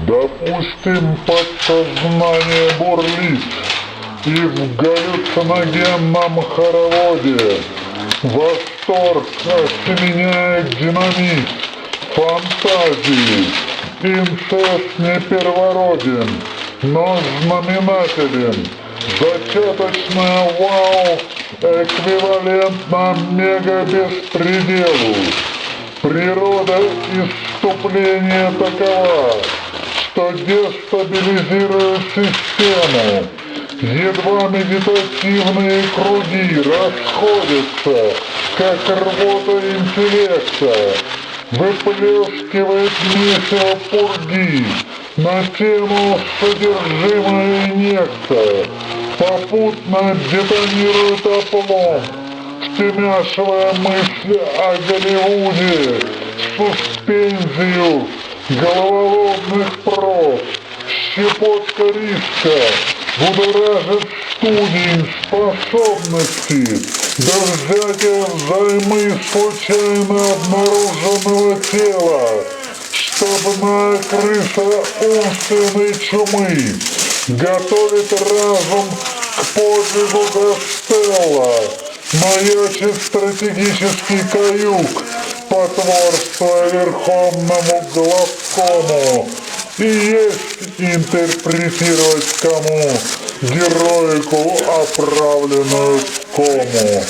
Допустим, подсознание бурлит, и в галлюциногенном хороводе восторг осеменяет динамит фантазии. Инцест не первороден, но знаменателен. Зачаточное вау эквивалентно мегабеспределу. Природа исступления такова, что дестабилизирует систему. Едва медитативные круги расходятся, как рвота интеллекта, выплескивает месиво пурги на тему содержимое некто, попутно детонирует опломб, втемяшивая мысли о Голливуде, суспензию головоломных проз, щепотка риска, будоражит студень способности до взятия взаймы случайно обнаруженного тела, штабная крыса умственной чумы готовит разум к подвигу Гастелла, маячит стратегический каюк, потворствуя верховному главкому, и есть интерпретировать кому героику, оправленную в кому.